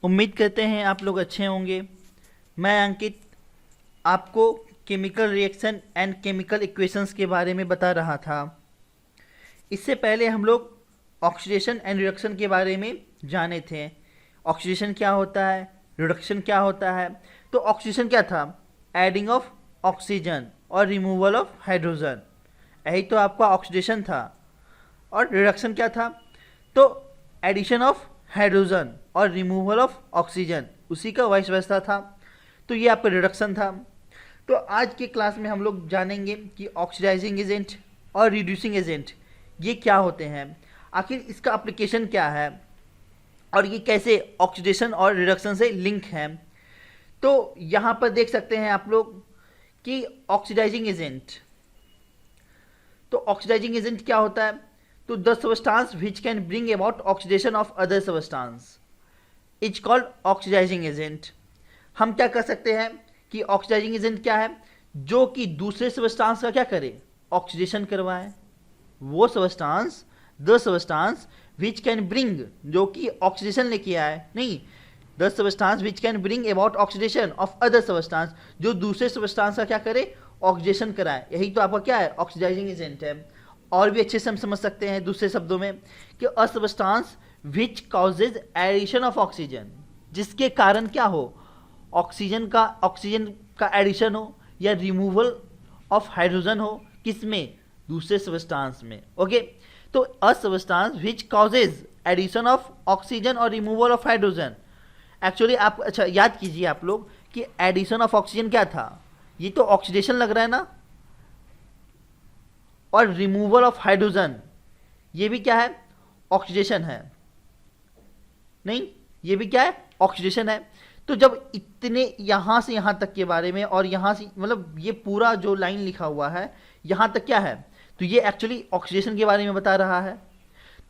उम्मीद करते हैं आप लोग अच्छे होंगे। मैं अंकित आपको chemical reaction and chemical equations के बारे में बता रहा था। इससे पहले हम लोग ऑक्सीडेशन एंड रिडक्शन के बारे में जाने थे। ऑक्सीडेशन क्या होता है, रिडक्शन क्या होता है। तो ऑक्सीडेशन क्या था? एडिंग ऑफ ऑक्सीजन और रिमूवल ऑफ हाइड्रोजन, यही तो आपका ऑक्सीडेशन था। और रिडक्शन क्या था? तो एडिशन ऑफ हाइड्रोजन और रिमूवल ऑफ ऑक्सीजन, उसी का वाइस वर्सा था। तो ये आपका रिडक्शन था। तो आज के क्लास में हम लोग जानेंगे कि ऑक्सीडाइजिंग एजेंट और रिड्यूसिंग एजेंट ये क्या होते हैं, आखिर इसका एप्लीकेशन क्या है और ये कैसे ऑक्सीडेशन और रिडक्शन से लिंक है। तो यहाँ पर देख सकते हैं आप लोग कि ऑक्सीडाइजिंग एजेंट, तो ऑक्सीडाइजिंग एजेंट क्या होता है? तो the substance which can bring about oxidation of other substance is called oxidizing agent. हम क्या कर सकते हैं कि ऑक्सीडाइजिंग एजेंट क्या है? जो कि दूसरे सबस्टांस का क्या करे? ऑक्सीडेशन करवाए। वो substance, the substance which can bring, जो कि ऑक्सीडेशन लेके आए, नहीं, the substance which can bring about oxidation of other substance, जो दूसरे सबस्टांस का क्या करे? ऑक्सीडेशन कराए। यही तो आपका क्या है? ऑक्सीडाइजिंग एजेंट है। और भी अच्छे से हम समझ सकते हैं दूसरे शब्दों में कि a substance which causes addition of oxygen, जिसके कारण क्या हो? ऑक्सीजन का एडिशन हो या रिमूवल ऑफ हाइड्रोजन हो, किसमें? दूसरे सबस्टांस में। ओके, तो a substance which causes addition of oxygen और रिमूवल ऑफ हाइड्रोजन। एक्चुअली आप अच्छा याद कीजिए आप लोग कि एडिशन ऑफ ऑक्सीजन क्या था? ये तो ऑक्सीडेशन लग रहा है ना। और रिमूवल ऑफ हाइड्रोजन ये भी क्या है? ऑक्सीडेशन है। नहीं, ये भी क्या है? ऑक्सीडेशन है। तो जब इतने यहां से यहां तक के बारे में और यहां से मतलब ये पूरा जो लाइन लिखा हुआ है यहां तक क्या है? तो ये एक्चुअली ऑक्सीडेशन के बारे में बता रहा है।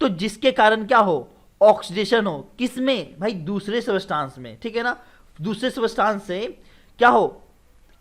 तो जिसके कारण क्या हो? ऑक्सीडेशन हो, किसमें भाई? दूसरे सबस्टांस में, ठीक है ना। दूसरे सबस्टांस से क्या हो?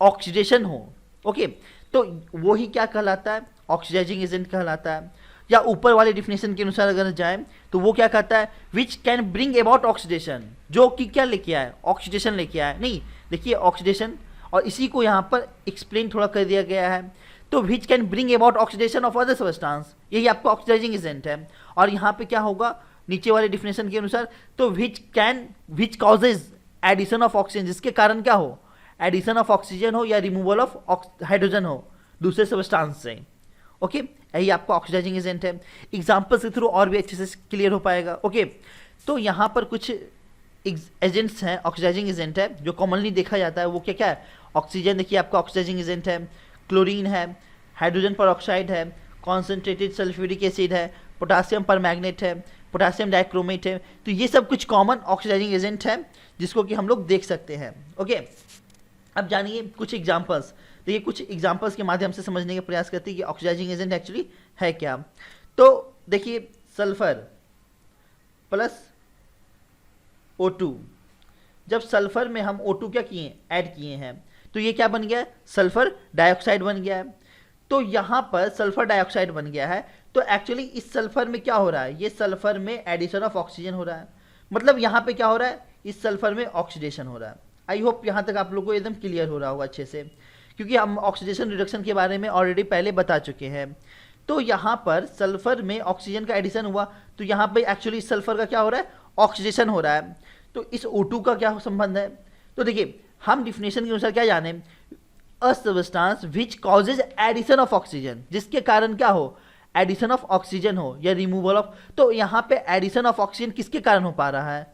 ऑक्सीडेशन हो। ओके, तो वो ही क्या कहलाता है? ऑक्सीडाइजिंग एजेंट कहलाता है। या ऊपर वाले डिफिनेशन के अनुसार अगर जाए तो वो क्या कहता है? विच कैन ब्रिंग अबाउट ऑक्सीडेशन, जो कि क्या लेके आए? ऑक्सीडेशन लेके आए। नहीं, देखिए ऑक्सीडेशन, और इसी को यहाँ पर एक्सप्लेन थोड़ा कर दिया गया है। तो विच can bring about oxidation of other substance, यही आपका ऑक्सीडाइजिंग एजेंट है। और यहाँ पे क्या होगा नीचे वाले डिफिनेशन के अनुसार? तो which causes addition of oxygen, जिसके कारण क्या हो? एडिशन ऑफ ऑक्सीजन हो या रिमूवल ऑफ हाइड्रोजन हो दूसरे सबस्टांस से। ओके, यही आपका ऑक्सीडाइजिंग एजेंट है। एग्जाम्पल्स के थ्रू और भी अच्छे से क्लियर हो पाएगा। ओके, तो यहाँ पर कुछ एजेंट्स हैं, ऑक्सीडाइजिंग एजेंट है जो कॉमनली देखा जाता है। वो क्या क्या है? ऑक्सीजन देखिए आपका ऑक्सीडाइजिंग एजेंट है, क्लोरीन है, हाइड्रोजन पर ऑक्साइड है, कॉन्सेंट्रेटेड सल्फ्यूरिक एसिड है, पोटासियम पर मैग्नेट है, पोटासियम डाइक्रोमेट है। तो ये सब कुछ कॉमन ऑक्सीडाइजिंग एजेंट है जिसको कि हम लोग देख सकते हैं। ओके, अब जानिए कुछ एग्जाम्पल्स। देखिए कुछ एग्जाम्पल्स के माध्यम से समझने का प्रयास करते हैं कि ऑक्सीडाइजिंग एजेंट एक्चुअली है क्या। तो देखिए सल्फर प्लस O2, जब सल्फर में हम O2 क्या किए? ऐड किए हैं, तो ये क्या बन गया? सल्फर डाइऑक्साइड बन गया है। तो यहाँ पर सल्फर डाइऑक्साइड बन गया है। तो एक्चुअली इस सल्फर में क्या हो रहा है? ये सल्फर में एडिशन ऑफ ऑक्सीजन हो रहा है। मतलब यहाँ पे क्या हो रहा है? इस सल्फर में ऑक्सीडेशन हो रहा है। आई होप यहाँ तक आप लोगों को एकदम क्लियर हो रहा होगा अच्छे से, क्योंकि हम ऑक्सीडेशन रिडक्शन के बारे में ऑलरेडी पहले बता चुके हैं। तो यहाँ पर सल्फर में ऑक्सीजन का एडिशन हुआ, तो यहाँ पे एक्चुअली सल्फर का क्या हो रहा है? ऑक्सीडेशन हो रहा है। तो इस O2 का क्या संबंध है? तो देखिए हम डिफिनेशन के अनुसार क्या जाने? A substance which causes addition of oxygen, जिसके कारण क्या हो? एडिशन ऑफ ऑक्सीजन हो या रिमूवल ऑफ। तो यहाँ पे एडिशन ऑफ ऑक्सीजन किसके कारण हो पा रहा है?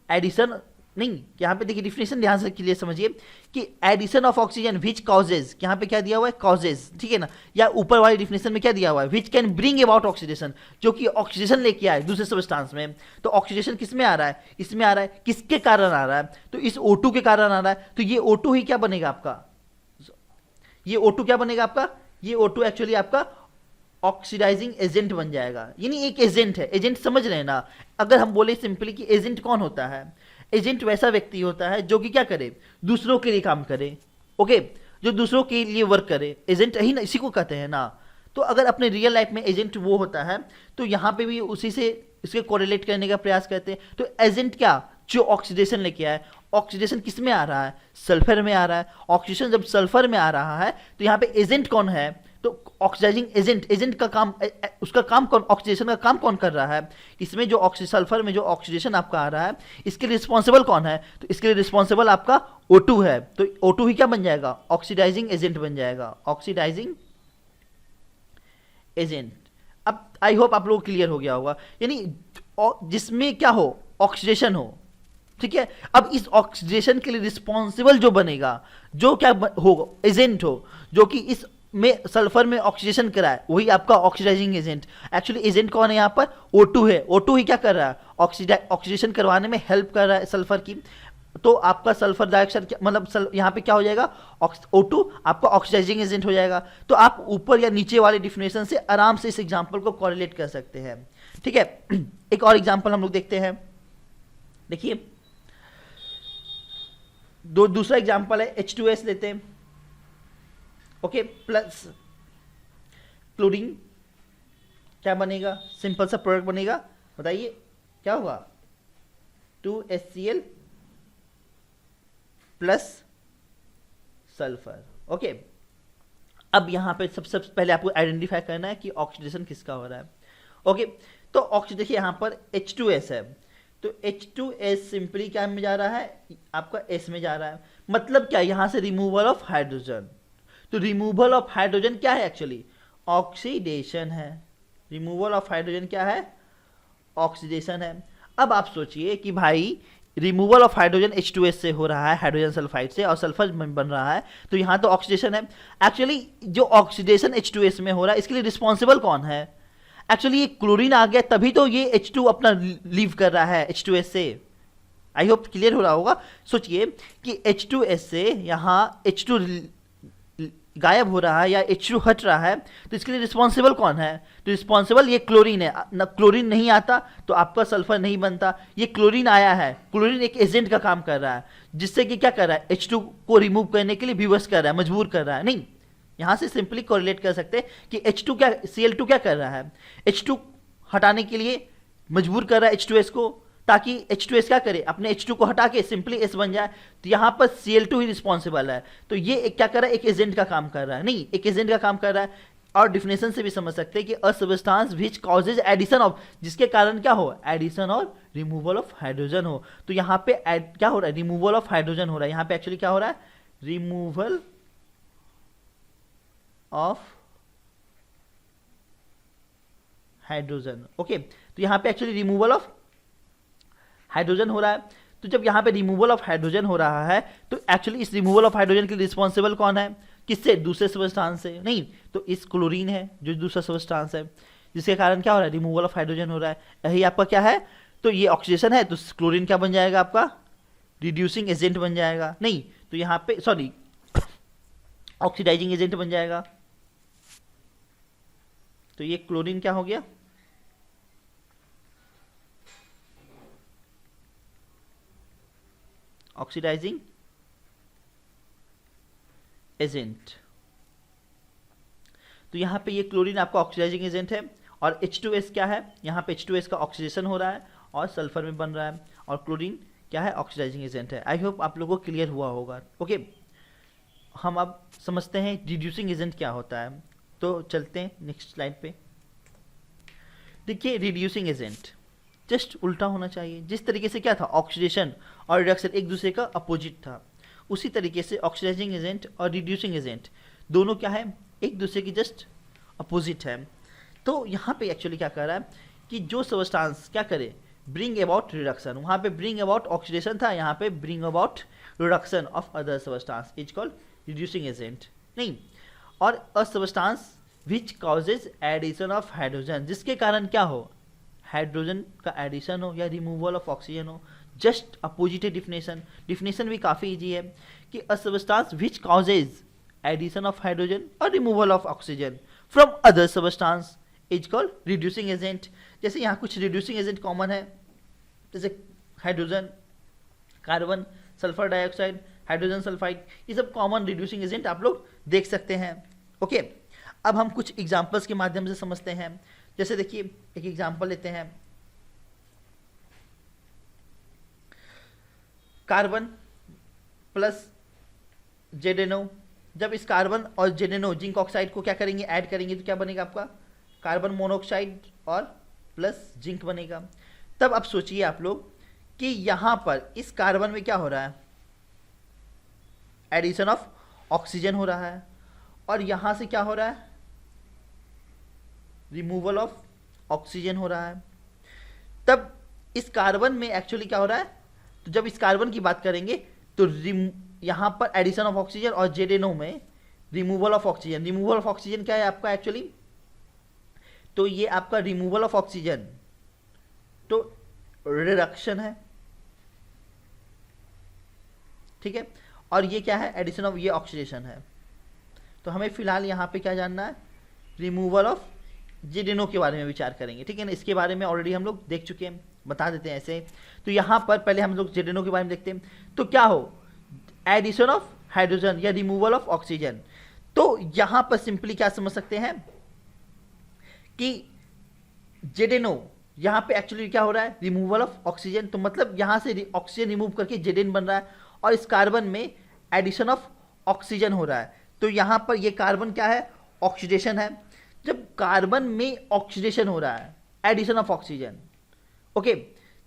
एडिशन नहीं, यहाँ पे देखिए डिफिनेशन ध्यान से क्लियर समझिए कि addition of oxygen which causes, यहाँ पे क्या दिया हुआ है? कॉजेज, ठीक है ना। या ऊपर वाली डिफिनेशन में क्या दिया हुआ है? विच कैन ब्रिंग अबाउट ऑक्सीडेशन, जो कि ऑक्सीडेशन लेके आए दूसरे सबस्टांस में। तो ऑक्सीडेशन किस में आ रहा है? इसमें आ रहा है। किसके कारण आ रहा है? तो इस O2 के कारण आ रहा है। तो ये O2 ही क्या बनेगा आपका? ये O2 क्या बनेगा आपका? ये O2 एक्चुअली आपका ऑक्सीडाइजिंग एजेंट बन जाएगा। यानी एक एजेंट है। एजेंट समझ रहे हैं ना। अगर हम बोले सिंपली कि एजेंट कौन होता है? एजेंट वैसा व्यक्ति होता है जो कि क्या करे? दूसरों के लिए काम करे। ओके, जो दूसरों के लिए वर्क करे, एजेंट ही ना, इसी को कहते हैं ना। तो अगर अपने रियल लाइफ में एजेंट वो होता है, तो यहाँ पे भी उसी से इसके कोरिलेट करने का प्रयास करते हैं। तो एजेंट क्या? जो ऑक्सीडेशन लेके आए, ऑक्सीडेशन किस में आ रहा है, सल्फर में आ रहा है। ऑक्सीडेशन जब सल्फर में आ रहा है तो यहाँ पे एजेंट कौन है, तो ऑक्सीडाइजिंग एजेंट, एजेंट का काम, उसका काम कौन, ऑक्सीडेशन का काम कौन कर रहा है, इसमें जो सल्फर में जो ऑक्सीडेशन आपका आ रहा है इसके लिए रिस्पॉन्सिबल कौन है, तो इसके लिए रिस्पॉन्सिबल आपका O2 है। तो O2 ही क्या बन जाएगा, ऑक्सीडाइजिंग एजेंट बन जाएगा, ऑक्सीडाइजिंग एजेंट। अब आई होप आप लोग क्लियर हो गया होगा, यानी जिसमें क्या हो, ऑक्सीडेशन हो, ठीक है। अब इस ऑक्सीडेशन के लिए रिस्पॉन्सिबल जो बनेगा, जो क्या होगा, एजेंट हो, जो कि इस में सल्फर में ऑक्सीडेशन कराए, वही आपका ऑक्सीडाइजिंग एजेंट। एक्चुअली एजेंट कौन है यहाँ पर, O2 है। O2 ही क्या कर रहा है, ऑक्सीडेशन करवाने में हेल्प कर रहा है सल्फर की। तो आपका सल्फर डाइऑक्साइड मतलब यहाँ पे क्या हो जाएगा, O2 आपका ऑक्सीडाइजिंग एजेंट हो जाएगा। तो आप ऊपर या नीचे वाले डिफिनेशन से आराम से इस एग्जांपल को कोरिलेट कर सकते हैं, ठीक है। एक और एग्जांपल हम लोग देखते हैं, देखिए दूसरा एग्जांपल है H2S लेते हैं, ओके, प्लस क्लोरीन, क्या बनेगा, सिंपल सा प्रोडक्ट बनेगा, बताइए क्या होगा, 2HCl प्लस सल्फर, ओके। अब यहां पे सबसे पहले आपको आइडेंटिफाई करना है कि ऑक्सीडेशन किसका हो रहा है, ओके। तो ऑक्सीडेशन देखिए यहां पर H2S है, तो H2S सिंपली क्या में जा रहा है, आपका S में जा रहा है। मतलब क्या, यहां से रिमूवल ऑफ हाइड्रोजन, तो रिमूवल ऑफ हाइड्रोजन क्या है, एक्चुअली ऑक्सीडेशन है। रिमूवल ऑफ हाइड्रोजन क्या है, ऑक्सीडेशन है। अब आप सोचिए कि भाई रिमूवल ऑफ हाइड्रोजन H2S से हो रहा है, हाइड्रोजन सल्फाइड से, और सल्फर बन रहा है, तो यहाँ तो ऑक्सीडेशन है। एक्चुअली जो ऑक्सीडेशन H2S में हो रहा है इसके लिए रिस्पॉन्सिबल कौन है, एक्चुअली ये क्लोरीन आ गया तभी तो ये H2 अपना लीव कर रहा है H2S से। आई होप क्लियर हो रहा होगा। सोचिए कि H2S से यहाँ H2 गायब हो रहा है या H2 हट रहा है, तो इसके लिए रिस्पॉन्सिबल कौन है, तो रिस्पॉन्सिबल ये क्लोरीन है ना। क्लोरीन नहीं आता तो आपका सल्फर नहीं बनता, ये क्लोरीन आया है, क्लोरीन एक एजेंट का काम कर रहा है, जिससे कि क्या कर रहा है, H2 को रिमूव करने के लिए विवश कर रहा है, मजबूर कर रहा है। नहीं, यहां से सिंपली कोरिलेट कर सकते हैं कि H2 क्या, Cl2 क्या कर रहा है, H2 हटाने के लिए मजबूर कर रहा है H2S को, ताकि H2S क्या करे, अपने H2 को हटा के सिंपली S बन जाए। तो यहाँ पर Cl2 ही रिस्पॉन्सिबल है, तो ये एक क्या कर रहा है, एक एजेंट का काम कर रहा है, नहीं एक एजेंट का काम कर रहा है। और डिफिनेशन से भी समझ सकते हैं कि a substance which causes addition of, जिसके कारण क्या हो, एडिशन और रिमूवल ऑफ हाइड्रोजन हो। तो यहाँ पे क्या हो रहा है, रिमूवल ऑफ हाइड्रोजन हो रहा है। यहाँ पे एक्चुअली क्या हो रहा है, रिमूवल ऑफ हाइड्रोजन, ओके। तो यहाँ पे एक्चुअली रिमूवल ऑफ हाइड्रोजन हो रहा है। तो जब यहाँ पे रिमूवल ऑफ हाइड्रोजन हो रहा है तो एक्चुअली इस रिमूवल ऑफ हाइड्रोजन के रिस्पॉन्सिबल कौन है, किससे, दूसरे सबस्टांस से, नहीं तो इस क्लोरीन है जो दूसरा सबस्टांस है, जिसके कारण क्या हो रहा है, रिमूवल ऑफ हाइड्रोजन हो रहा है। यही आपका क्या है, तो ये ऑक्सीडेशन है, तो क्लोरीन क्या बन जाएगा आपका, रिड्यूसिंग एजेंट बन जाएगा, नहीं तो यहाँ पे सॉरी ऑक्सीडाइजिंग एजेंट बन जाएगा। तो ये क्लोरीन क्या हो गया, ऑक्सीडाइजिंग एजेंट। तो यहां पे ये क्लोरीन आपका ऑक्सीडाइजिंग एजेंट है, और H2S क्या है, यहां पे H2S का ऑक्सीडेशन हो रहा है और सल्फर में बन रहा है, और क्लोरीन क्या है, ऑक्सीडाइजिंग एजेंट है। आई होप आप लोगों को क्लियर हुआ होगा, ओके। हम अब समझते हैं रिड्यूसिंग एजेंट क्या होता है, तो चलते हैं नेक्स्ट स्लाइड पे। देखिए रिड्यूसिंग एजेंट जस्ट उल्टा होना चाहिए, जिस तरीके से क्या था, ऑक्सीडेशन और रिडक्शन एक दूसरे का अपोजिट था, उसी तरीके से ऑक्सीडाइजिंग एजेंट और रिड्यूसिंग एजेंट दोनों क्या है, एक दूसरे की जस्ट अपोजिट है। तो यहाँ पे एक्चुअली क्या कर रहा है कि जो सबस्टांस क्या करे, ब्रिंग अबाउट रिडक्शन, वहाँ पे ब्रिंग अबाउट ऑक्सीडेशन था, यहाँ पे bring about reduction of other substance is called reducing agent, नहीं। और a substance which causes addition of hydrogen, जिसके कारण क्या हो, हाइड्रोजन का एडिशन हो या रिमूवल ऑफ ऑक्सीजन हो, जस्ट अपोजिट है डिफिनेशन। डिफिनेशन भी काफ़ी इजी है कि a substance which causes addition of hydrogen और removal of oxygen from other substance is called reducing agent. जैसे यहाँ कुछ रिड्यूसिंग एजेंट कॉमन है, जैसे hydrogen, carbon, sulphur dioxide, hydrogen sulphide, ये सब कॉमन रिड्यूसिंग एजेंट आप लोग देख सकते हैं, ओके। अब हम कुछ एग्जाम्पल्स के माध्यम से समझते हैं। जैसे देखिए एक एग्जाम्पल लेते हैं, कार्बन प्लस जेडेनो, जब इस कार्बन और जेडेनो जिंक ऑक्साइड को क्या करेंगे, ऐड करेंगे, तो क्या बनेगा आपका कार्बन मोनोऑक्साइड और प्लस जिंक बनेगा। तब अब सोचिए आप लोग कि यहां पर इस कार्बन में क्या हो रहा है, एडिशन ऑफ ऑक्सीजन हो रहा है, और यहां से क्या हो रहा है, रिमूवल ऑफ ऑक्सीजन हो रहा है। तब इस कार्बन में एक्चुअली क्या हो रहा है, तो जब इस कार्बन की बात करेंगे तो यहां पर एडिशन ऑफ ऑक्सीजन और जेडेनो में removal of oxygen. Removal of oxygen क्या है आपका एक्चुअली, तो ये आपका रिमूवल ऑफ ऑक्सीजन तो रिडक्शन है, ठीक है, और ये क्या है, एडिशन ऑफ, ये ऑक्सीडेशन है। तो हमें फिलहाल यहाँ पे क्या जानना है, रिमूवल ऑफ जेडेनो के बारे में विचार करेंगे, ठीक है ना। इसके बारे में ऑलरेडी हम लोग देख चुके हैं, बता देते हैं ऐसे। तो यहाँ पर पहले हम लोग जेडेनो के बारे में देखते हैं। तो क्या हो, एडिशन ऑफ हाइड्रोजन या रिमूवल ऑफ ऑक्सीजन। तो यहाँ पर सिंपली क्या समझ सकते हैं कि जेडेनो यहाँ पे एक्चुअली क्या हो रहा है, रिमूवल ऑफ ऑक्सीजन। तो मतलब यहाँ से ऑक्सीजन रिमूव करके जेडेन बन रहा है, और इस कार्बन में एडिशन ऑफ ऑक्सीजन हो रहा है। तो यहाँ पर ये कार्बन क्या है, ऑक्सीडेशन है। जब कार्बन में ऑक्सीडेशन हो रहा है, एडिशन ऑफ ऑक्सीजन, ओके,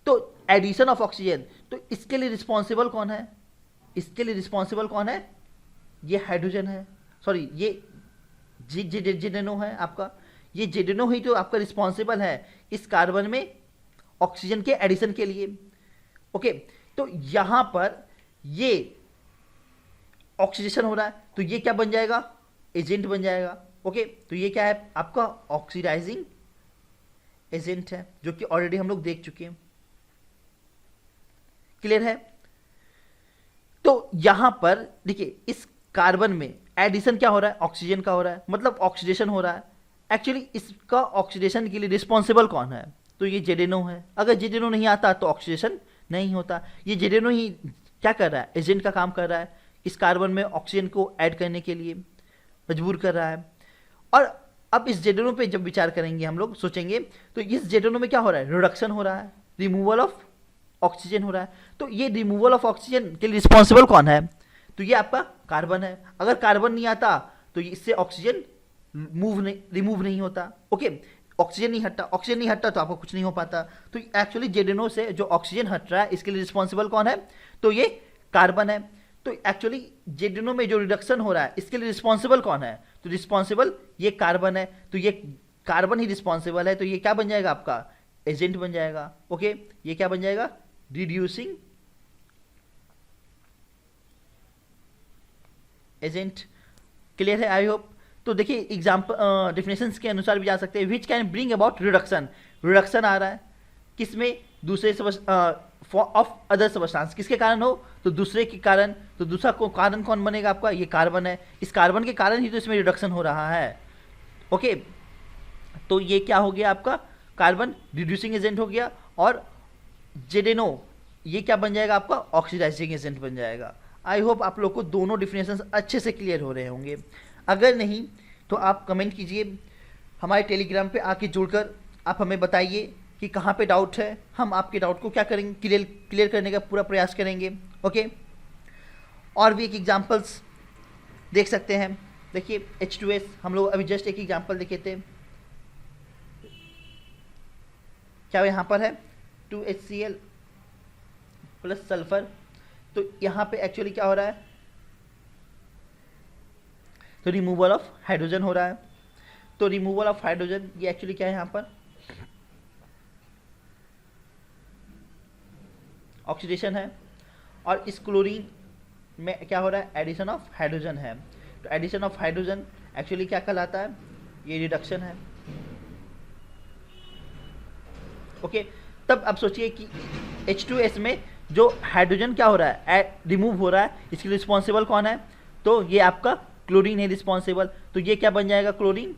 तो एडिशन ऑफ ऑक्सीजन, तो इसके लिए रिस्पॉन्सिबल कौन है, इसके लिए रिस्पॉन्सिबल कौन है, ये हाइड्रोजन है, सॉरी ये जेडेनो है आपका, ये जेडेनो ही तो आपका रिस्पॉन्सिबल है इस कार्बन में ऑक्सीजन के एडिशन के लिए, ओके। तो यहां पर ये ऑक्सीडेशन हो रहा है, तो ये क्या बन जाएगा, एजेंट बन जाएगा, ओके। तो ये क्या है आपका ऑक्सीडाइजिंग एजेंट है, जो कि ऑलरेडी हम लोग देख चुके हैं, क्लियर है। तो यहां पर देखिए इस कार्बन में एडिशन क्या हो रहा है, ऑक्सीजन का हो रहा है, मतलब ऑक्सीडेशन हो रहा है। एक्चुअली इसका ऑक्सीडेशन के लिए रिस्पॉन्सिबल कौन है, तो ये जेडेनो है। अगर जेडेनो नहीं आता तो ऑक्सीडेशन नहीं होता। ये जेडेनो ही क्या कर रहा है, एजेंट का काम कर रहा है, इस कार्बन में ऑक्सीजन को ऐड करने के लिए मजबूर कर रहा है। और अब इस जेडेनो पे जब विचार करेंगे हम लोग, सोचेंगे, तो इस जेडेनो में क्या हो रहा है, रिडक्शन हो रहा है, रिमूवल ऑफ ऑक्सीजन हो रहा है। तो ये रिमूवल ऑफ ऑक्सीजन के लिए रिस्पॉन्सिबल कौन है, तो ये आपका कार्बन है। अगर कार्बन नहीं आता तो इससे ऑक्सीजन रिमूव नहीं होता, ओके। ऑक्सीजन नहीं हटता तो आपको कुछ नहीं हो पाता। तो एक्चुअली जेडेनो से जो ऑक्सीजन हट रहा है, इसके लिए रिस्पॉन्सिबल कौन है, तो ये कार्बन है। तो एक्चुअली जेडेनो में जो रिडक्शन हो रहा है, इसके लिए रिस्पॉन्सिबल कौन है, तो रिस्पॉन्सिबल ये कार्बन है। तो ये कार्बन ही रिस्पॉन्सिबल है, तो ये क्या बन जाएगा आपका, एजेंट बन जाएगा, ओके। ये क्या बन जाएगा, रिड्यूसिंग एजेंट, क्लियर है, आई होप। तो देखिए एग्जाम्पल डिफिनेशंस के अनुसार भी जा सकते हैं, which can bring about reduction. Reduction आ रहा है किसमें, दूसरे ऑफ अदर सबस्टांस, किसके कारण हो, तो दूसरे के कारण। तो दूसरा को कारण कौन बनेगा आपका, ये कार्बन है। इस कार्बन के कारण ही तो इसमें रिडक्शन हो रहा है, ओके। तो ये क्या हो गया आपका, कार्बन रिड्यूसिंग एजेंट हो गया, और जेडेनो ये क्या बन जाएगा आपका, ऑक्सीडाइजिंग एजेंट बन जाएगा। आई होप आप लोग को दोनों डिफिनेशंस अच्छे से क्लियर हो रहे होंगे। अगर नहीं तो आप कमेंट कीजिए, हमारे टेलीग्राम पे आके जुड़कर आप हमें बताइए कि कहाँ पे डाउट है, हम आपके डाउट को क्या करेंगे, क्लियर करने का पूरा प्रयास करेंगे, ओके। और भी एक एग्जांपल्स देख सकते हैं। देखिए H2S, हम लोग अभी जस्ट एक एग्जांपल देखे थे, क्या यहाँ पर है 2HCl प्लस सल्फर। तो यहाँ पे एक्चुअली क्या हो रहा है, तो रिमूवल ऑफ हाइड्रोजन हो रहा है। तो रिमूवल ऑफ हाइड्रोजन ये एक्चुअली क्या है, यहाँ पर ऑक्सीडेशन है, और इस क्लोरीन में क्या हो रहा है, एडिशन ऑफ हाइड्रोजन है। तो एडिशन ऑफ हाइड्रोजन एक्चुअली क्या कहलाता है, ये रिडक्शन है, ओके। तब अब सोचिए कि H2S में जो हाइड्रोजन क्या हो रहा है, रिमूव हो रहा है, इसके लिए रिस्पॉन्सिबल कौन है, तो ये आपका क्लोरीन है रिस्पॉन्सिबल। तो ये क्या बन जाएगा, क्लोरीन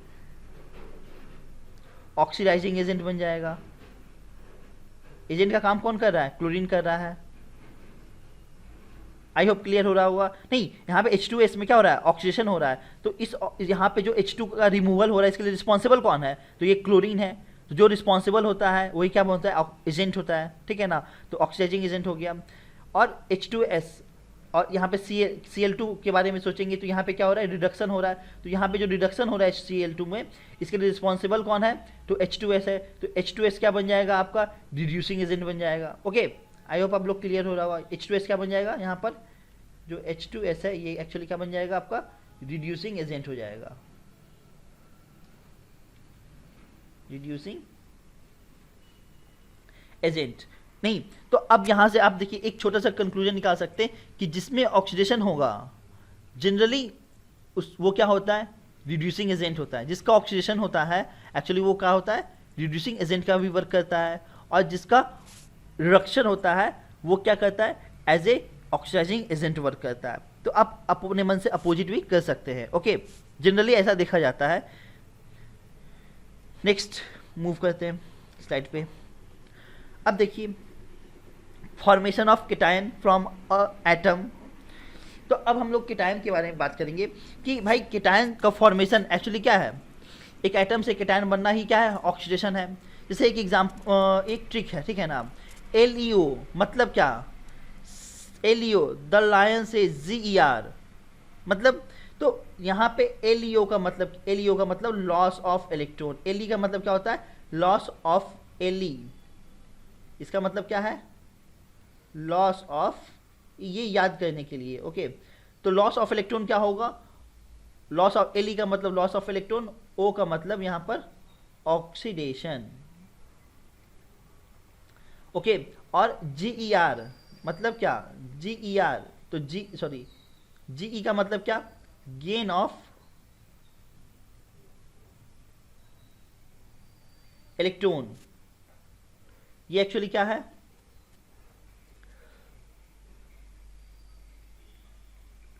ऑक्सीडाइजिंग एजेंट बन जाएगा। एजेंट का काम कौन कर रहा है, क्लोरीन कर रहा है। आई होप क्लियर हो रहा होगा। नहीं, यहाँ पे H2S में क्या हो रहा है, ऑक्सीडेशन हो रहा है। तो इस यहाँ पे जो H2 का रिमूवल हो रहा है, इसके लिए रिस्पॉन्सिबल कौन है, तो ये क्लोरीन है। जो रिस्पॉन्सिबल होता है वही क्या होता है, एजेंट होता है, ठीक है ना। तो ऑक्सीडाइजिंग एजेंट हो गया। और H2S, और यहाँ पे Cl2 के बारे में सोचेंगे तो यहाँ पे क्या हो रहा है, रिडक्शन हो रहा है। तो यहाँ पे जो रिडक्शन हो रहा है Cl2 में, इसके लिए रिस्पॉन्सिबल कौन है, तो H2S है। तो H2S क्या बन जाएगा, आपका रिड्यूसिंग एजेंट बन जाएगा। ओके, आई होप आप लोग क्लियर हो रहा होगा। H2S क्या बन जाएगा, यहाँ पर जो H2S है ये एक्चुअली क्या बन जाएगा, आपका रिड्यूसिंग एजेंट हो जाएगा, रिड्यूसिंग एजेंट। नहीं तो अब यहां से आप देखिए एक छोटा सा कंक्लूजन निकाल सकते हैं कि जिसमें ऑक्सीडेशन होगा जनरली उस वो क्या होता है, रिड्यूसिंग एजेंट होता है। जिसका ऑक्सीडेशन होता है एक्चुअली वो क्या होता है, रिड्यूसिंग एजेंट का भी वर्क करता है। और जिसका रिडक्शन होता है वो क्या करता है, as a oxidizing agent work करता है। तो आप अपने मन से अपोजिट भी कर सकते हैं। ओके, जनरली ऐसा देखा जाता है। नेक्स्ट मूव करते हैं स्लाइड पे। अब देखिए formation of cation from a atom. तो अब हम लोग केटायन के बारे में बात करेंगे कि भाई केटायन का फॉर्मेशन एक्चुअली क्या है। एक एटम से केटायन बनना ही क्या है, ऑक्सीडेशन है। जैसे एक एक ट्रिक है, ठीक है ना, LEO मतलब क्या, LEO द लायन से GER मतलब, तो यहाँ पे LEO का मतलब लॉस ऑफ इलेक्ट्रॉन। Le का मतलब क्या होता है, लॉस ऑफ Le, इसका मतलब क्या है, लॉस ऑफ, ये याद करने के लिए। ओके, तो लॉस ऑफ इलेक्ट्रॉन क्या होगा, लॉस ऑफ Le का मतलब लॉस ऑफ इलेक्ट्रॉन, O का मतलब यहां पर ऑक्सीडेशन। ओके, और GER मतलब क्या, GER तो GE का मतलब क्या, गेन ऑफ इलेक्ट्रॉन। ये एक्चुअली क्या है,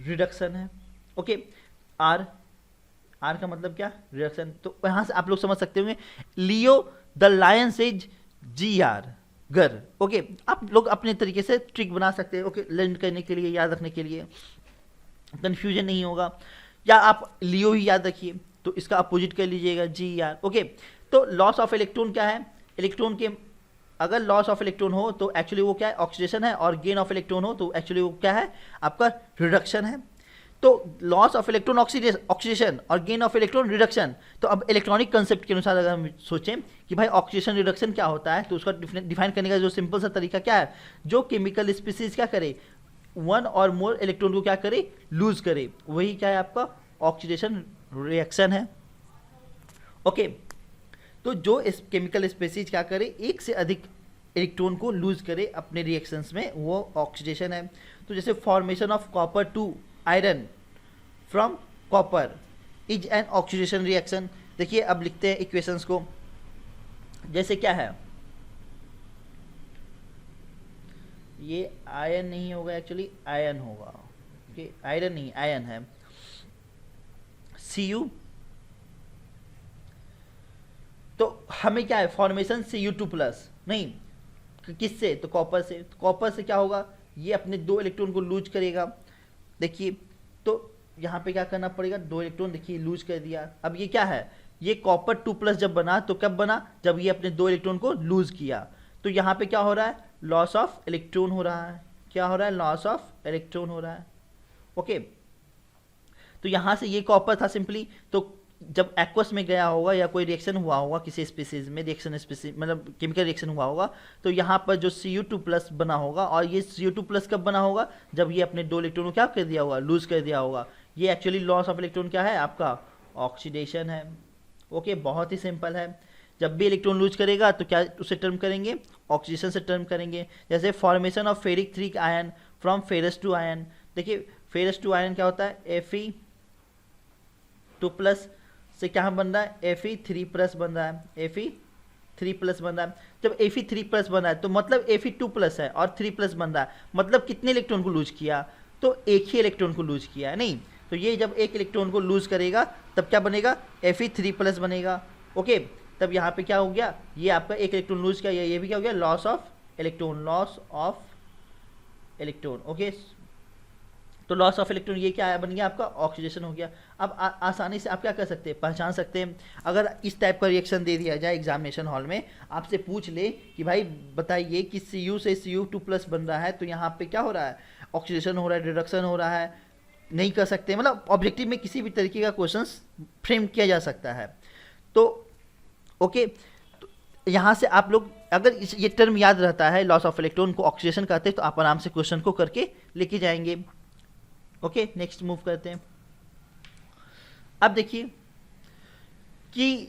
रिडक्शन है। ओके, आर का मतलब क्या, रिडक्शन। तो यहां से आप लोग समझ सकते होंगे, Leo the lion says GER गर। ओके, आप लोग अपने तरीके से ट्रिक बना सकते हैं। ओके, लर्न करने के लिए, याद रखने के लिए, कंफ्यूजन नहीं होगा। या आप लियो ही याद रखिए, तो इसका अपोजिट कर लीजिएगा GER। ओके, तो लॉस ऑफ इलेक्ट्रॉन क्या है, इलेक्ट्रॉन के अगर लॉस ऑफ इलेक्ट्रॉन हो तो एक्चुअली वो क्या है, ऑक्सीडेशन है। और गेन ऑफ इलेक्ट्रॉन हो तो एक्चुअली वो क्या है, आपका रिडक्शन है। तो लॉस ऑफ इलेक्ट्रॉन ऑक्सीडेशन और गेन ऑफ इलेक्ट्रॉन रिडक्शन। तो अब इलेक्ट्रॉनिक कंसेप्ट के अनुसार अगर हम सोचें कि भाई ऑक्सीडेशन रिडक्शन क्या होता है, तो उसका डिफाइन करने का जो सिंपल सा तरीका क्या है, जो केमिकल स्पीसीज क्या करे, वन और मोर इलेक्ट्रॉन को क्या करे, लूज करे, वही क्या है आपका ऑक्सीडेशन रिएक्शन है। ओके, तो जो इस केमिकल स्पीसीज क्या करे, एक से अधिक इलेक्ट्रॉन को लूज करे अपने रिएक्शंस में, वो ऑक्सीडेशन है। तो जैसे formation of copper two iron from copper is an oxidation reaction. देखिए अब लिखते हैं इक्वेशंस को। जैसे क्या है, ये आयन नहीं होगा, एक्चुअली आयन होगा। ओके, आयरन नहीं, आयन है, Cu। तो हमें क्या है, फॉर्मेशन Cu2+, नहीं किससे, तो कॉपर से। तो कॉपर से क्या होगा, ये अपने 2 इलेक्ट्रॉन को लूज करेगा। देखिए तो यहाँ पे क्या करना पड़ेगा, 2 इलेक्ट्रॉन देखिए लूज कर दिया। अब ये क्या है, ये कॉपर 2+ जब बना तो कब बना, जब ये अपने 2 इलेक्ट्रॉन को लूज किया। तो यहाँ पे क्या हो रहा है, लॉस ऑफ इलेक्ट्रॉन हो रहा है। क्या हो रहा है, लॉस ऑफ इलेक्ट्रॉन हो रहा है। ओके, तो यहाँ से ये कॉपर था सिंपली, तो जब एक्वस में गया होगा या कोई रिएक्शन हुआ होगा किसी स्पीसीज में, रिएक्शन स्पीसीज मतलब केमिकल रिएक्शन हुआ होगा, तो यहाँ पर जो Cu2+ बना होगा, और ये Cu2+ कब बना होगा, जब ये अपने 2 इलेक्ट्रॉन को क्या कर दिया होगा, लूज कर दिया होगा। ये एक्चुअली लॉस ऑफ इलेक्ट्रॉन क्या है, आपका ऑक्सीडेशन है। ओके, बहुत ही सिंपल है। जब भी इलेक्ट्रॉन लूज करेगा तो क्या उसे टर्म करेंगे, ऑक्सीडेशन से टर्म करेंगे। जैसे formation of ferric 3 ion from ferrous two ion. देखिए फेरस टू आयन क्या होता है, Fe2+ से क्या बन रहा है, Fe3+ बन रहा है, Fe3+ बन रहा है। जब Fe3+ बन रहा है तो मतलब Fe2+ है और 3+ बन रहा है, मतलब कितने इलेक्ट्रॉन को लूज किया, तो एक ही इलेक्ट्रॉन को लूज किया है। नहीं तो ये जब एक इलेक्ट्रॉन को लूज करेगा तब क्या बनेगा, Fe3+ बनेगा। ओके, तब यहाँ पे क्या हो गया, ये आपका एक इलेक्ट्रॉन लूज किया, ये भी क्या हो गया, loss of electron, loss of electron. Okay, तो लॉस ऑफ इलेक्ट्रॉन ये क्या बन गया आपका, ऑक्सीडेशन हो गया। अब आसानी से आप क्या कर सकते हैं, पहचान सकते हैं। अगर इस टाइप का रिएक्शन दे दिया जाए एग्जामिनेशन हॉल में, आपसे पूछ ले कि भाई बताइए कि Cu से Cu2+ बन रहा है, तो यहाँ पे क्या हो रहा है, ऑक्सीडेशन हो रहा है, रिडक्शन हो रहा है, नहीं कर सकते। मतलब ऑब्जेक्टिव में किसी भी तरीके का क्वेश्चन फ्रेम किया जा सकता है। तो ओके, तो यहाँ से आप लोग अगर ये टर्म याद रहता है, लॉस ऑफ इलेक्ट्रॉन को ऑक्सीडेशन कहते हैं, तो आप आराम से क्वेश्चन को करके लेके जाएंगे। ओके, नेक्स्ट मूव करते हैं। अब देखिए कि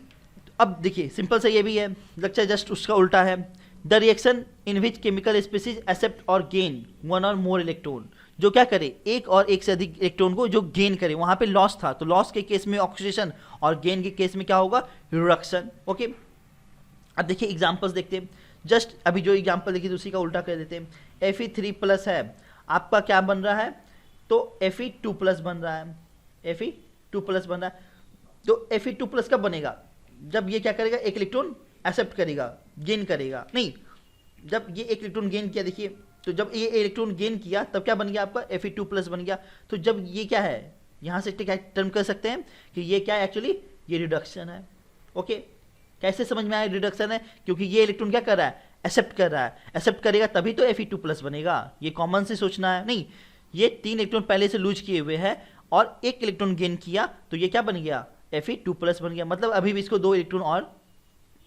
अब देखिए सिंपल सा ये भी है, लगता है जस्ट उसका उल्टा है। The reaction in which chemical species accept और गेन वन और मोर इलेक्ट्रॉन, जो क्या करे, एक और एक से अधिक इलेक्ट्रॉन को जो गेन करे। वहां पे लॉस था, तो लॉस के केस में ऑक्सीडेशन और गेन के केस में क्या होगा, रिडक्शन। ओके, अब देखिए एग्जांपल्स देखते हैं। जस्ट अभी जो एग्जांपल देखिए उसी का उल्टा कर देते हैं। Fe3+ है, आपका क्या बन रहा है, तो Fe2+ बन रहा है, Fe2+ बन रहा है। तो Fe2+ कब बनेगा, जब ये क्या करेगा, एक इलेक्ट्रॉन एक्सेप्ट करेगा, गेन करेगा, नहीं जब ये एक इलेक्ट्रॉन गेन किया। देखिए तो जब ये इलेक्ट्रॉन गेन किया तब क्या बन गया आपका, Fe2+ बन गया। तो जब ये क्या है, यहाँ से क्या टर्म कर सकते हैं कि ये क्या है, एक्चुअली ये रिडक्शन है। ओके, कैसे समझ में आया रिडक्शन है, क्योंकि ये इलेक्ट्रॉन क्या कर रहा है, एक्सेप्ट कर रहा है, एक्सेप्ट करेगा तभी तो Fe2+ बनेगा। ये कॉमन से सोचना है, नहीं ये 3 इलेक्ट्रॉन पहले से लूज किए हुए हैं और एक इलेक्ट्रॉन गेन किया, तो ये क्या बन गया, Fe2+ बन गया। मतलब अभी भी इसको 2 इलेक्ट्रॉन और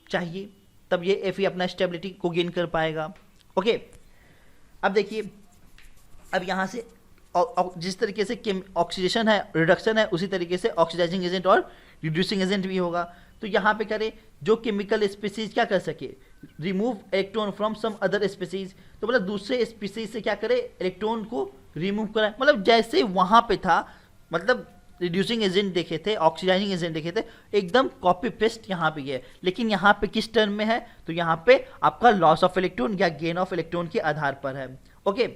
चाहिए, तब ये Fe अपना स्टेबिलिटी को गेन कर पाएगा। ओके, अब देखिए, अब यहाँ से जिस तरीके से ऑक्सीडेशन है, रिडक्शन है, उसी तरीके से ऑक्सीडाइजिंग एजेंट और रिड्यूसिंग एजेंट भी होगा। तो यहाँ पे करें जो केमिकल स्पीसीज क्या कर सके, remove electron from some other species, तो मतलब दूसरे स्पीसीज से क्या करे, इलेक्ट्रॉन को रिमूव कराए। मतलब जैसे वहाँ पे था, मतलब रिड्यूसिंग एजेंट देखे थे, ऑक्सीडाइजिंग एजेंट देखे थे, एकदम कॉपी पेस्ट यहाँ पे है। लेकिन यहाँ पे किस टर्म में है, तो यहाँ पे आपका लॉस ऑफ इलेक्ट्रॉन या गेन ऑफ इलेक्ट्रॉन के आधार पर है। ओके,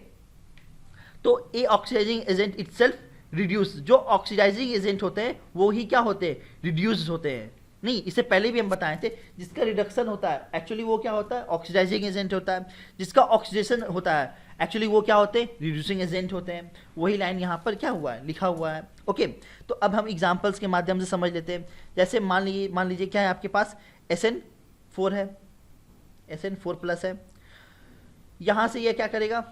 तो ए ऑक्सीडाइजिंग एजेंट इटसेल्फ रिड्यूस, जो ऑक्सीडाइजिंग एजेंट होते हैं वो ही क्या होते हैं, रिड्यूस होते हैं। नहीं, इससे पहले भी हम बताए थे, जिसका रिडक्शन होता है एक्चुअली वो क्या होता है, ऑक्सीडाइजिंग एजेंट होता है। जिसका ऑक्सीडेशन होता है एक्चुअली वो क्या होते हैं, रिड्यूसिंग एजेंट होते हैं। वही लाइन यहाँ पर क्या हुआ है, लिखा हुआ है। ओके, तो अब हम एग्जांपल्स के माध्यम से समझ लेते हैं। जैसे मान लीजिए क्या है आपके पास, SN4 है, SN4+ है। यहाँ से ये क्या करेगा,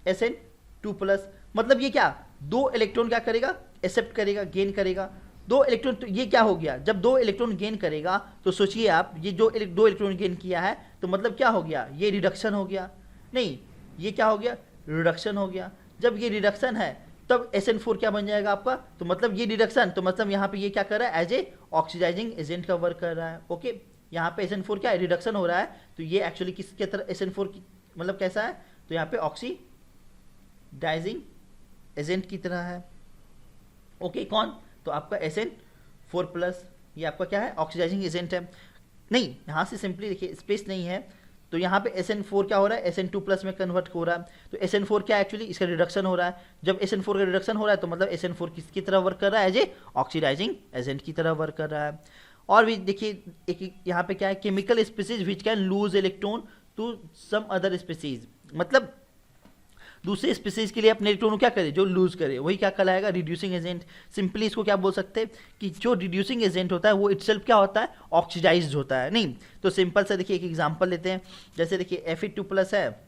SN2+, मतलब ये क्या, 2 इलेक्ट्रॉन क्या करेगा, एक्सेप्ट करेगा, गेन करेगा। 2 इलेक्ट्रॉन, तो ये क्या हो गया, जब 2 इलेक्ट्रॉन गेन करेगा तो सोचिए आप, ये जो 2 इलेक्ट्रॉन गेन किया है, तो मतलब क्या हो गया, ये रिडक्शन हो गया। नहीं, ये क्या हो गया, रिडक्शन हो गया। जब ये रिडक्शन है तब SN4 क्या बन जाएगा आपका, तो मतलब ये रिडक्शन, तो मतलब यहाँ पे ये क्या कर रहा है, एज ए ऑक्सीडाइजिंग एजेंट का वर्क कर रहा है। ओके, यहाँ पे SN4 क्या है, रिडक्शन हो रहा है, तो ये एक्चुअली किसके तरह SN4 की, मतलब कैसा है, तो यहाँ पे ऑक्सीडाइजिंग एजेंट की तरह है। ओके, कौन, तो आपका SN4+, ये आपका क्या है, ऑक्सीडाइजिंग एजेंट है। नहीं, यहाँ से सिंपली देखिए, स्पेस नहीं है, तो यहाँ पे SN4 क्या हो रहा है, SN2+ में कन्वर्ट हो रहा है। तो SN4 क्या एक्चुअली, इसका रिडक्शन हो रहा है। जब SN4 का रिडक्शन हो रहा है तो मतलब SN4 किसकी तरह वर्क कर रहा है, एज ए ऑक्सीडाइजिंग एजेंट की तरह वर्क कर रहा है। और भी देखिए, एक यहाँ पे क्या है, chemical species which can lose electron to some other species, मतलब दूसरे स्पीसीज के लिए अपने इलेक्ट्रॉन को क्या करे, जो लूज करे, वही क्या कहलाएगा, रिड्यूसिंग एजेंट। सिंपली इसको क्या बोल सकते हैं कि जो रिड्यूसिंग एजेंट होता है वो इटसेल्फ क्या होता है, ऑक्सीडाइज्ड होता है। नहीं, तो सिंपल से देखिए एक एग्जांपल लेते हैं। जैसे देखिए Fe2+ है,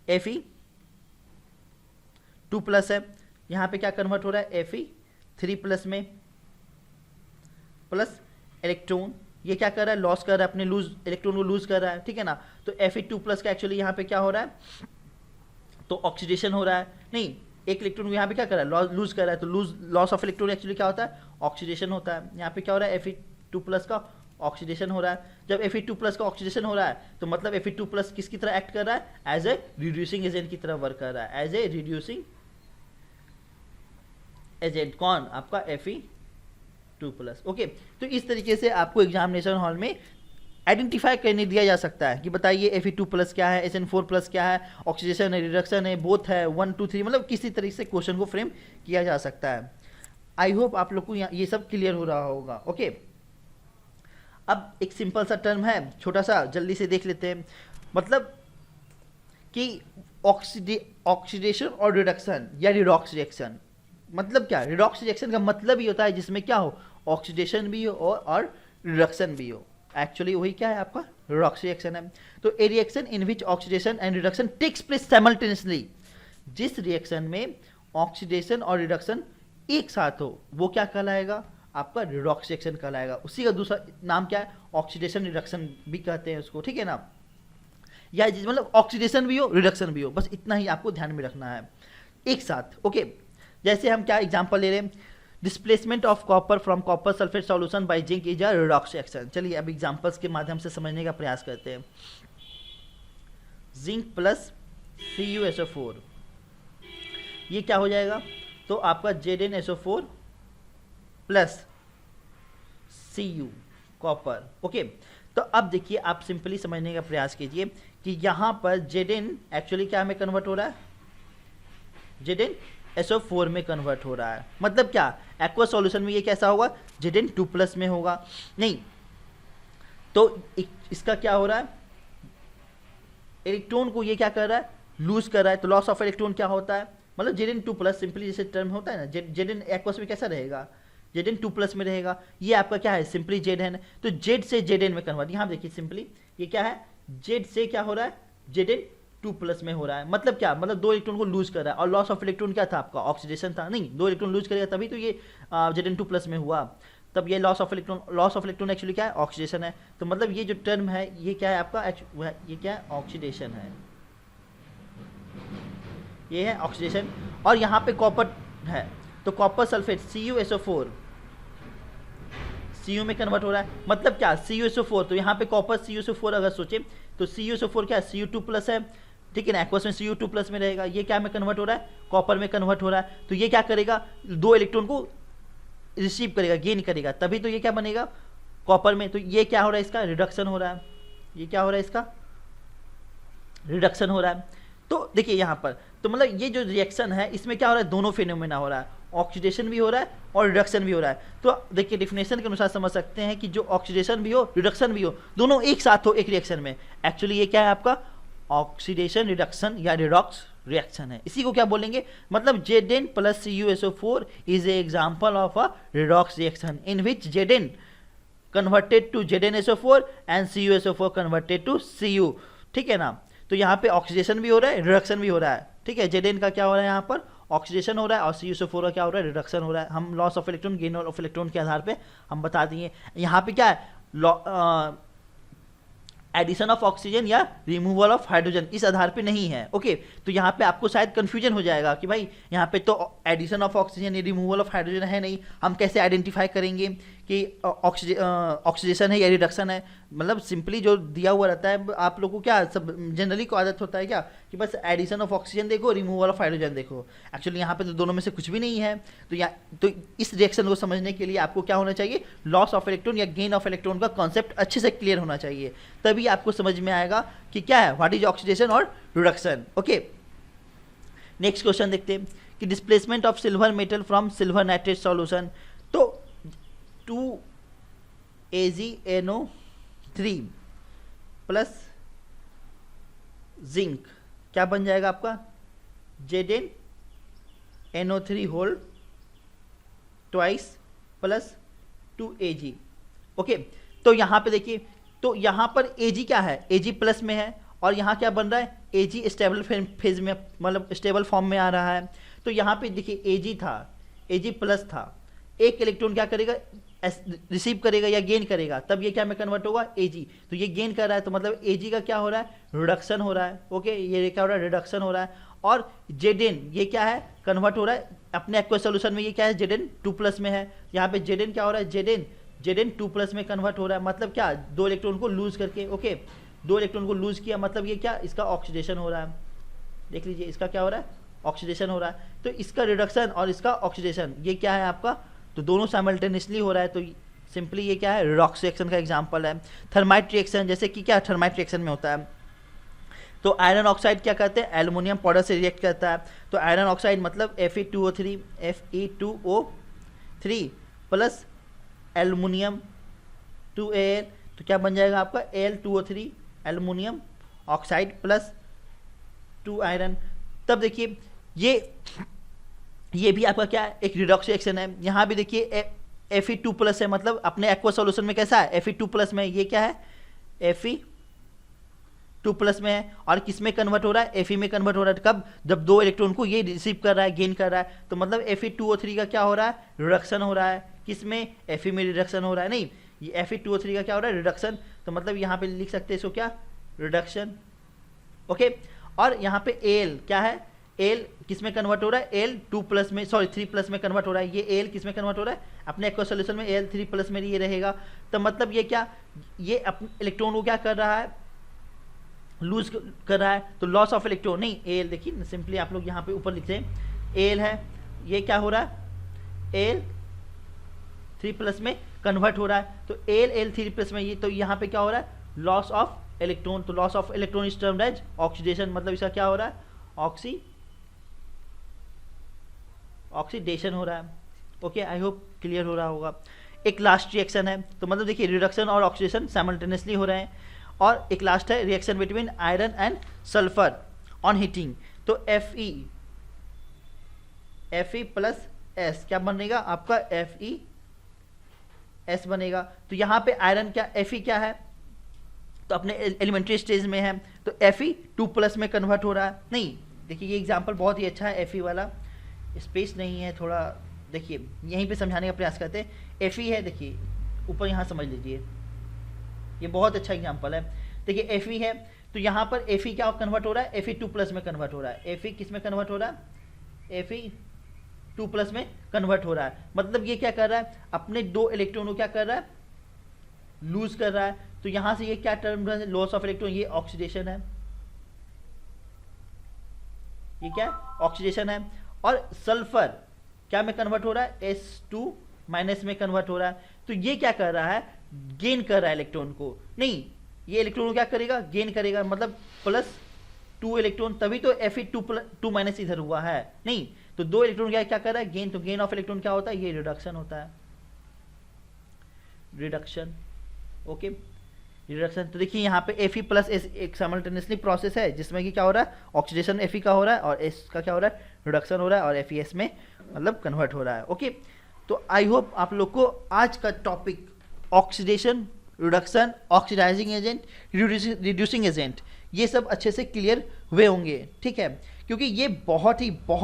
Fe2+ है, यहाँ पे क्या कन्वर्ट हो रहा है, Fe3+ में, प्लस इलेक्ट्रॉन, ये क्या कर रहा है, लॉस कर रहा है, अपने लूज इलेक्ट्रॉन को लूज कर रहा है, ठीक है ना। तो Fe2+ का एक्चुअली यहाँ पे क्या हो रहा है, तो ऑक्सीडेशन हो रहा है। नहीं, एक इलेक्ट्रॉन यहाँ पे क्या कर रहा है, लूज कर रहा है, तो लॉस ऑफ इलेक्ट्रॉन एक्चुअली क्या होता है, ऑक्सीडेशन होता है। यहाँ पे क्या हो रहा है, Fe2+ का ऑक्सीडेशन हो रहा है। जब Fe2+ का ऑक्सीडेशन हो रहा है तो मतलब Fe2+ किसकी तरह एक्ट कर रहा है, एज ए रिड्यूसिंग एजेंट की तरह वर्क कर रहा है, एज ए रिड्यूसिंग एजेंट। कौन, आपका Fe2+। ओके, तो इस तरीके से आपको एग्जामिनेशन हॉल में आइडेंटिफाई करने दिया जा सकता है कि बताइए Fe2+ क्या है, SN4+ क्या है, ऑक्सीडेशन है, रिडक्शन है, बोथ है, 1 2 3, मतलब किसी तरीके से क्वेश्चन को फ्रेम किया जा सकता है। आई होप आप लोग को ये सब क्लियर हो रहा होगा। ओके, अब एक सिंपल सा टर्म है, छोटा सा, जल्दी से देख लेते हैं। मतलब कि ऑक्सीडेशन और रिडक्शन या रिडॉक्स रिएक्शन, मतलब क्या, रिडॉक्स रिएक्शन का मतलब ही होता है जिसमें क्या हो, ऑक्सीडेशन भी हो और रिडक्शन भी हो। एक्चुअली वही क्या है आपका रिडॉक्स रिएक्शन है। तो a reaction in which oxidation and reduction takes place simultaneously, जिस रिएक्शन में ऑक्सीडेशन और रिडक्शन एक साथ हो वो क्या कहलाएगा, आपका रिडॉक्स रिएक्शन कहलाएगा। उसी का दूसरा नाम क्या है, ऑक्सीडेशन रिडक्शन भी कहते हैं उसको, ठीक है ना। या मतलब ऑक्सीडेशन भी हो रिडक्शन भी हो, बस इतना ही आपको ध्यान में रखना है एक साथ। ओके, जैसे हम क्या एग्जांपल ले रहे हैं, displacement of copper from copper sulphate solution bye zinc is a redox reaction. चलिए अब एग्जांपल्स के माध्यम से समझने का प्रयास करते हैं। जिंक प्लस CuSO4, ये क्या हो जाएगा, तो आपका ZnSO4 plus Cu copper. Okay, तो अब देखिए आप सिंपली समझने का प्रयास कीजिए कि यहाँ पर Zn एक्चुअली क्या में कन्वर्ट हो रहा है, ZnSO4 में कन्वर्ट हो रहा है। मतलब क्या, एक्वा सॉल्यूशन में ये कैसा होगा, Zn2 प्लस में होगा, नहीं तो इसका क्या हो रहा है, इलेक्ट्रॉन को ये क्या कर रहा है, लूज कर रहा है। तो लॉस ऑफ इलेक्ट्रॉन क्या होता है, मतलब Zn2 प्लस, सिंपली जैसे टर्म होता है ना, Zn एक्वस में कैसा रहेगा, Zn2 प्लस में रहेगा। ये आपका क्या है, सिंपली Zn, तो Z से Zn में कन्वर्ट। यहाँ देखिए सिंपली ये क्या है, Z से क्या हो रहा है, Zn2 प्लस में हो रहा है। मतलब क्या, मतलब दो इलेक्ट्रॉन को लूज कर रहा है। और लॉस ऑफ इलेक्ट्रॉन क्या था आपका, ऑक्सीडेशन था, नहीं दो इलेक्ट्रॉन लूज करेगा तभी तो ये Zn2 प्लस में हुआ। तब ये लॉस ऑफ इलेक्ट्रॉन एक्चुअली क्या है, ऑक्सीडेशन है। तो मतलब ये जो टर्म है ये क्या है आपका, ये क्या है, ऑक्सीडेशन है, ये है ऑक्सीडेशन। और यहाँ पे कॉपर है, तो कॉपर सल्फेट CuSO4 Cu में कन्वर्ट हो रहा है। मतलब क्या, CuSO4, तो यहाँ पे कॉपर CuSO4 अगर सोचे तो CuSO4 क्या है, Cu2 प्लस है, ठीक है ना, एक्वस में Cu2 प्लस में रहेगा। ये क्या में कन्वर्ट हो रहा है, कॉपर में कन्वर्ट हो रहा है। तो ये क्या करेगा, दो इलेक्ट्रॉन को रिसीव करेगा, गेन करेगा, तभी तो ये क्या बनेगा कॉपर में। तो ये क्या हो रहा है, इसका रिडक्शन हो रहा है, ये क्या हो रहा है, इसका रिडक्शन हो रहा है। तो देखिए यहाँ पर, तो मतलब ये जो रिएक्शन है इसमें क्या हो रहा है, दोनों फिनोमेना हो रहा है, ऑक्सीडेशन भी हो रहा है और रिडक्शन भी हो रहा है। तो देखिए डेफिनेशन के अनुसार समझ सकते हैं कि जो ऑक्सीडेशन भी हो रिडक्शन भी हो, दोनों एक साथ हो एक रिएक्शन में, एक्चुअली ये क्या है आपका ऑक्सीडेशन रिडक्शन या रिडॉक्स रिएक्शन है। इसी को क्या बोलेंगे, मतलब Zn plus CuSO4 is a example of a redox reaction in which Zn converted to ZnSO4 and CuSO4 converted to Cu, ठीक है ना। तो यहाँ पे ऑक्सीडेशन भी हो रहा है रिडक्शन भी हो रहा है, ठीक है। Zn का क्या हो रहा है, यहाँ पर ऑक्सीडेशन हो रहा है, और CuSO4 का क्या हो रहा है, रिडक्शन हो रहा है। हम loss of electron gain of electron के आधार पे हम बता दिए। यहाँ पे क्या है, एडिशन ऑफ ऑक्सीजन या रिमूवल ऑफ हाइड्रोजन, इस आधार पे नहीं है। ओके, तो यहाँ पे आपको शायद कंफ्यूजन हो जाएगा कि भाई यहाँ पे तो एडिशन ऑफ ऑक्सीजन या रिमूवल ऑफ हाइड्रोजन है नहीं, हम कैसे आइडेंटिफाई करेंगे कि ऑक्सीडेशन है या रिडक्शन है। मतलब सिंपली जो दिया हुआ रहता है, आप लोगों को क्या सब जनरली को आदत होता है क्या कि बस एडिशन ऑफ ऑक्सीजन देखो, रिमूवल ऑफ हाइड्रोजन देखो। एक्चुअली यहाँ पे तो दोनों में से कुछ भी नहीं है। तो इस रिएक्शन को समझने के लिए आपको क्या होना चाहिए, लॉस ऑफ इलेक्ट्रॉन या गेन ऑफ इलेक्ट्रॉन का कॉन्सेप्ट अच्छे से क्लियर होना चाहिए, तभी आपको समझ में आएगा कि क्या है, व्हाट इज ऑक्सीडेशन और रिडक्शन। ओके, नेक्स्ट क्वेश्चन देखते हैं कि displacement of silver metal from silver nitrate solution. तो 2AgNO3 प्लस जिंक क्या बन जाएगा आपका, ZnNO3 whole twice plus 2Ag। Okay, तो यहाँ पे देखिए, तो यहाँ पर Ag क्या है, Ag प्लस में है, और यहाँ क्या बन रहा है, Ag स्टेबल फेज में, मतलब स्टेबल फॉर्म में आ रहा है। तो यहाँ पे देखिए Ag था, Ag प्लस था, एक इलेक्ट्रॉन क्या करेगा, रिसीव करेगा या गेन करेगा, तब ये क्या में कन्वर्ट होगा, Ag। तो ये गेन कर रहा है, तो मतलब Ag का क्या हो रहा है, रिडक्शन हो रहा है। ओके, ये क्या हो रहा है, रिडक्शन हो रहा है। और Zn ये क्या है, कन्वर्ट हो रहा है अपने एक्वस सॉल्यूशन में, ये क्या है, Zn2 प्लस में है। यहाँ पे Zn क्या हो रहा है, Zn2 प्लस में कन्वर्ट हो रहा है। मतलब क्या, दो इलेक्ट्रॉन को लूज करके, ओके, दो इलेक्ट्रॉन को लूज किया, मतलब ये क्या, इसका ऑक्सीडेशन हो रहा है। देख लीजिए इसका क्या हो रहा है, ऑक्सीडेशन हो रहा है। तो इसका रिडक्शन और इसका ऑक्सीडेशन ये क्या है आपका, तो दोनों साइमल्टेनियसली हो रहा है। तो सिंपली ये क्या है, रिडॉक्स रिएक्शन का एग्जांपल है। थर्माइट रिएक्शन, जैसे कि क्या थर्माइट रिएक्शन में होता है, तो आयरन ऑक्साइड क्या करते हैं, एल्युमिनियम पाउडर से रिएक्ट करता है। तो आयरन ऑक्साइड मतलब Fe2O3 प्लस एल्युमिनियम 2Al, तो क्या बन जाएगा आपका Al2O3 aluminium oxide plus two iron, तब देखिए ये भी आपका क्या है, एक रिडॉक्स रिएक्शन है। यहाँ भी देखिए Fe2+ है, मतलब अपने एक्वा सॉल्यूशन में कैसा है, Fe2+ में, ये क्या है Fe2+ में है, और किस में कन्वर्ट हो रहा है, Fe में कन्वर्ट हो रहा है। कब, जब 2 इलेक्ट्रॉन को ये रिसीव कर रहा है, गेन कर रहा है, तो मतलब Fe2O3 का क्या हो रहा है, रिडक्शन हो रहा है। किस में, Fe में रिडक्शन हो रहा है, नहीं ये Fe2O3 का क्या हो रहा है, रिडक्शन। तो मतलब यहाँ पे लिख सकते हैं इसको क्या, रिडक्शन, ओके। और यहाँ पे Al क्या है, Al किस में कन्वर्ट हो रहा है, Al2+ में, सॉरी 3+ में कन्वर्ट हो रहा है। ये Al किस में कन्वर्ट हो रहा है, अपने एक्वा सॉल्यूशन में, Al 3+ में ये रहेगा। तो मतलब ये क्या, ये अपने इलेक्ट्रॉन को क्या कर रहा है, लूज कर रहा है। तो लॉस ऑफ इलेक्ट्रॉन, नहीं Al, देखिए सिंपली आप लोग यहाँ पे ऊपर लिखते हैं Al है, ये क्या हो रहा है, Al 3+ में कन्वर्ट हो रहा है। तो Al 3+ में, ये तो यहाँ पे क्या हो रहा है, लॉस ऑफ इलेक्ट्रॉन। तो loss of electron is termed as oxidation, मतलब इसका क्या हो रहा है, ऑक्सीडेशन हो रहा है। ओके, आई होप क्लियर हो रहा होगा। एक लास्ट रिएक्शन है, तो मतलब देखिए रिडक्शन और ऑक्सीडेशन साइमल्टेनियसली हो रहे हैं। और एक लास्ट है reaction between iron and sulphur on heating. तो Fe+S क्या बनेगा आपका, FeS बनेगा। तो यहाँ पे आयरन क्या, Fe क्या है, तो अपने एलिमेंट्री स्टेज में है, तो Fe2+ में कन्वर्ट हो रहा है। नहीं देखिए ये एग्जांपल बहुत ही अच्छा है, Fe वाला, स्पेस नहीं है थोड़ा, देखिए यहीं पे समझाने का प्रयास करते हैं। Fe है, देखिए ऊपर यहाँ समझ लीजिए, ये बहुत अच्छा एग्जांपल है। देखिए Fe है, तो यहाँ पर Fe क्या कन्वर्ट हो रहा है, Fe2+ में कन्वर्ट हो रहा है। Fe किस में कन्वर्ट हो रहा है, Fe2+ में कन्वर्ट हो रहा है। मतलब ये क्या कर रहा है, अपने 2 इलेक्ट्रॉन को क्या कर रहा है, लूज कर रहा है। तो यहाँ से ये क्या टर्म है, लॉस ऑफ इलेक्ट्रॉन, ये ऑक्सीडेशन है, ये क्या ऑक्सीडेशन है। और सल्फर क्या में कन्वर्ट हो रहा है, S2- में कन्वर्ट हो रहा है। तो ये क्या कर रहा है, गेन कर रहा है इलेक्ट्रॉन को, नहीं ये इलेक्ट्रॉन को क्या करेगा, गेन करेगा, मतलब +2 इलेक्ट्रॉन, तभी तो Fe2+ इधर हुआ है। नहीं तो 2 इलेक्ट्रॉन क्या कर रहा है, गेन। तो गेन ऑफ इलेक्ट्रॉन क्या होता है, ये रिडक्शन होता है, रिडक्शन, ओके रिडक्शन। तो देखिए यहाँ पे Fe+S एक साइमल्टेनियसली प्रोसेस है, जिसमें कि क्या हो रहा है, ऑक्सीडेशन Fe का हो रहा है, और S का क्या हो रहा है, रिडक्शन हो रहा है, और FeS में मतलब कन्वर्ट हो रहा है। ओके, तो आई होप आप लोग को आज का topic oxidation, reduction, oxidizing agent, reducing agent, ये सब अच्छे से क्लियर हुए होंगे, ठीक है। क्योंकि ये बहुत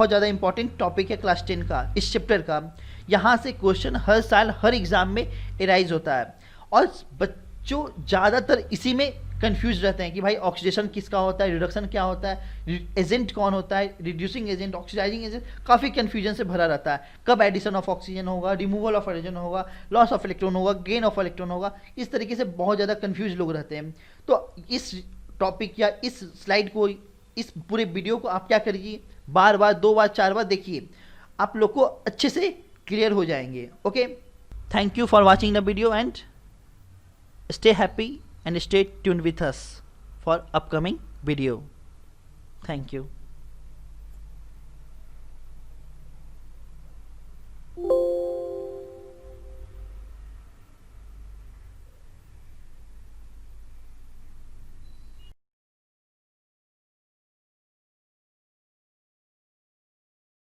ज़्यादा इंपॉर्टेंट टॉपिक है क्लास 10 का, इस चैप्टर का। यहाँ से क्वेश्चन हर साल हर एग्जाम में एराइज होता है, और बच्चों ज़्यादातर इसी में कंफ्यूज रहते हैं कि भाई ऑक्सीडेशन किसका होता है, रिडक्शन क्या होता है, एजेंट कौन होता है, रिड्यूसिंग एजेंट, ऑक्सीडाइजिंग एजेंट, काफ़ी कंफ्यूजन से भरा रहता है। कब एडिशन ऑफ ऑक्सीजन होगा, रिमूवल ऑफ ऑक्सीजन होगा, लॉस ऑफ इलेक्ट्रॉन होगा, गेन ऑफ इलेक्ट्रॉन होगा, इस तरीके से बहुत ज़्यादा कंफ्यूज लोग रहते हैं। तो इस टॉपिक या इस स्लाइड को, इस पूरे वीडियो को आप क्या करिए, बार बार 2 बार 4 बार देखिए, आप लोग को अच्छे से क्लियर हो जाएंगे। Okay, thank you for watching the video and stay happy and stay tuned with us for upcoming video. Thank you.